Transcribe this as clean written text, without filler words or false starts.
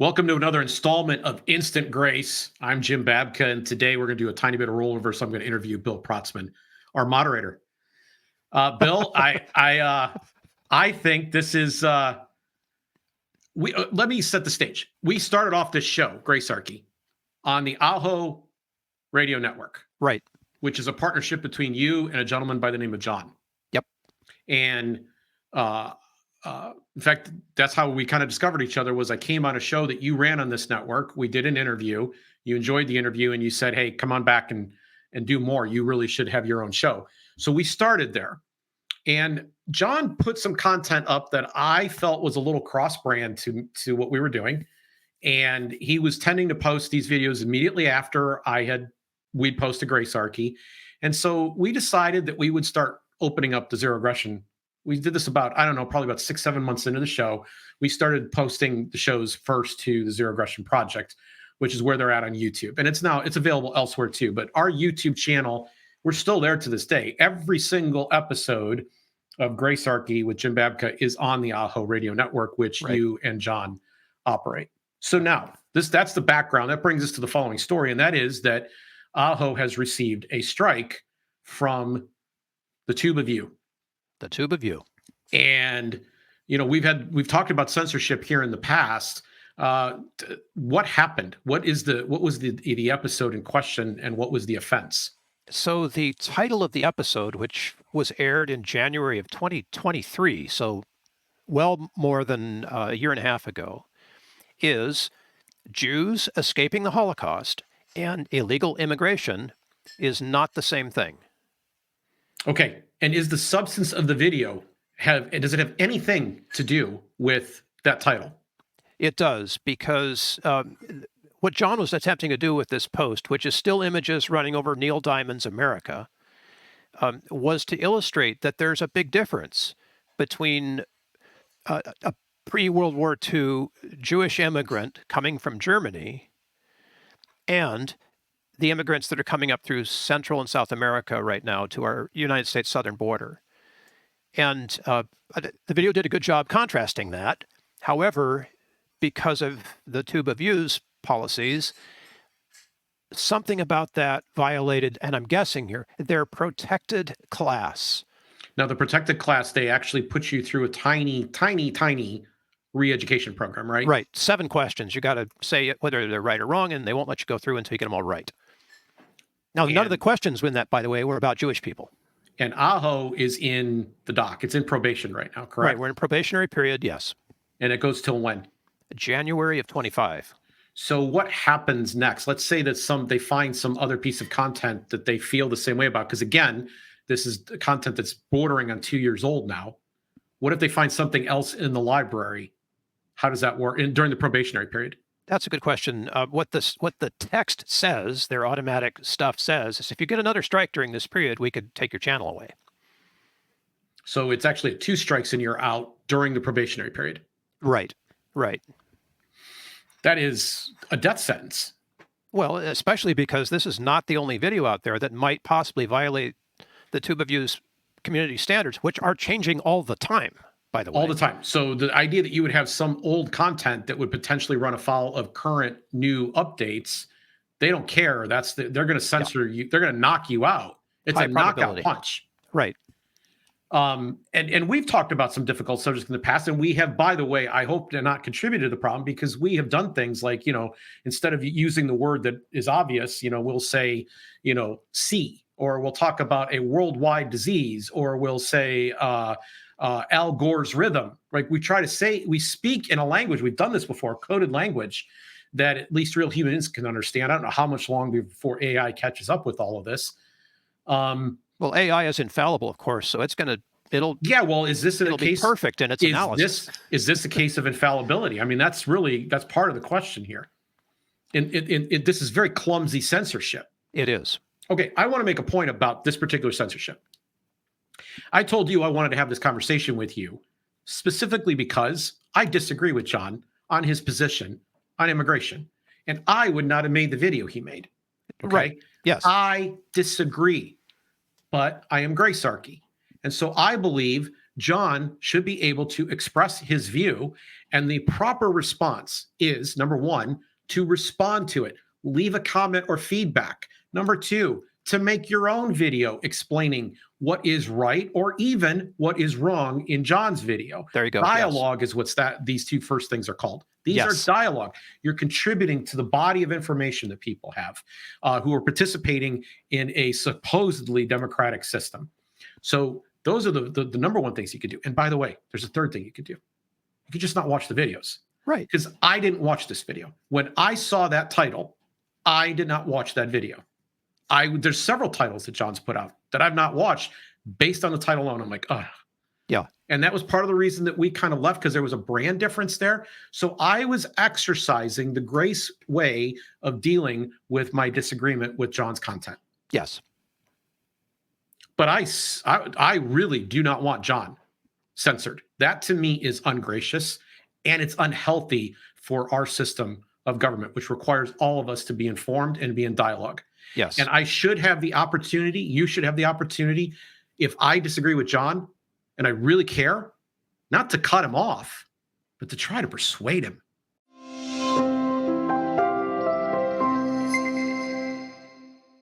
Welcome to another installment of Instant Grace. I'm Jim Babka, and today we're going to do a tiny bit of rollover. So I'm going to interview Bill Protzmann, our moderator. Bill, I think this is. Let me set the stage. We started off this show, Gracearchy, on the Aho Radio Network, right? Which is a partnership between you and a gentleman by the name of John. Yep. And in fact, that's how we kind of discovered each other. Was I came on a show that you ran on this network. We did an interview. You enjoyed the interview, and you said, "Hey, come on back and do more. You really should have your own show." So we started there, and John put some content up that I felt was a little cross-brand to what we were doing, and he was tending to post these videos immediately after we'd post a Gracearchy, and so we decided that we would start opening up the zero aggression. We did this about, I don't know, probably about 6-7 months into the show. We started posting the shows first to the Zero Aggression Project, which is where they're at on YouTube. And it's available elsewhere too. But our YouTube channel, we're still there to this day. Every single episode of Gracearchy with Jim Babka is on the Aho Radio Network, which you and John operate. So now, that's the background. That brings us to the following story, and that is that Aho has received a strike from the Tube of You. The Tube of You. And, we've talked about censorship here in the past. What happened? What was the episode in question, and what was the offense? So the title of the episode, which was aired in January of 2023, so well more than a year and a half ago, is Jews escaping the Holocaust and illegal immigration is not the same thing. Okay. And is the substance of the video does it have anything to do with that title? It does, because what John was attempting to do with this post, which is still images running over Neil Diamond's America, was to illustrate that there's a big difference between a pre-World War II Jewish immigrant coming from Germany and the immigrants that are coming up through Central and South America right now to our United States southern border. And the video did a good job contrasting that. However, because of the Tube of You's policies, something about that violated, and I'm guessing here, their protected class. Now, the protected class, they actually put you through a tiny, tiny, tiny re-education program, right? Right. 7 questions. You got to say whether they're right or wrong, and they won't let you go through until you get them all right. Now, none of the questions in that, by the way, were about Jewish people. And Aho is in the dock. It's in probation right now, correct? Right. We're in a probationary period, yes. And it goes till when? January of 25. So what happens next? Let's say that they find some other piece of content that they feel the same way about. Because again, this is content that's bordering on 2 years old now. What if they find something else in the library? How does that work during the probationary period? That's a good question. What the text says, their automatic stuff says, is if you get another strike during this period, we could take your channel away. So it's actually 2 strikes and you're out during the probationary period. Right. That is a death sentence. Well, especially because this is not the only video out there that might possibly violate the Tube of You's community standards, which are changing all the time. By the way. All the time. So the idea that you would have some old content that would potentially run afoul of current new updates, they don't care. They're going to censor you. They're going to knock you out. It's a knockout punch. Right. And we've talked about some difficult subjects in the past, and we have, by the way, I hope to not contribute to the problem, because we have done things like, instead of using the word that is obvious, we'll say, C, or we'll talk about a worldwide disease, or we'll say, Al Gore's rhythm, right? We speak in a language, we've done this before, coded language that at least real humans can understand. I don't know how much longer before AI catches up with all of this. Well, AI is infallible, of course, so is this be perfect in its analysis? Is this a case of infallibility? I mean, that's part of the question here. This is very clumsy censorship. It is. Okay, I want to make a point about this particular censorship. I told you I wanted to have this conversation with you specifically because I disagree with John on his position on immigration, and I would not have made the video he made. Okay? Right. Yes. I disagree, but I am Gracearchy. And so I believe John should be able to express his view. And the proper response is number one, to respond to it, leave a comment or feedback. Number two, to make your own video explaining what is right or even what is wrong in John's video. There you go. Dialogue is what's that these two first things are called. These are dialogue. You're contributing to the body of information that people have who are participating in a supposedly democratic system. So those are the number one things you could do. And by the way, there's a third thing you could do. You could just not watch the videos. Right. Because I didn't watch this video. When I saw that title, I did not watch that video. There's several titles that John's put out that I've not watched based on the title alone. I'm like, oh. Yeah. And that was part of the reason that we kind of left, because there was a brand difference there. So I was exercising the grace way of dealing with my disagreement with John's content. Yes. But I really do not want John censored. That to me is ungracious, and it's unhealthy for our system of government, which requires all of us to be informed and be in dialogue. Yes. And I should have the opportunity, you should have the opportunity, if I disagree with John and I really care, not to cut him off, but to try to persuade him.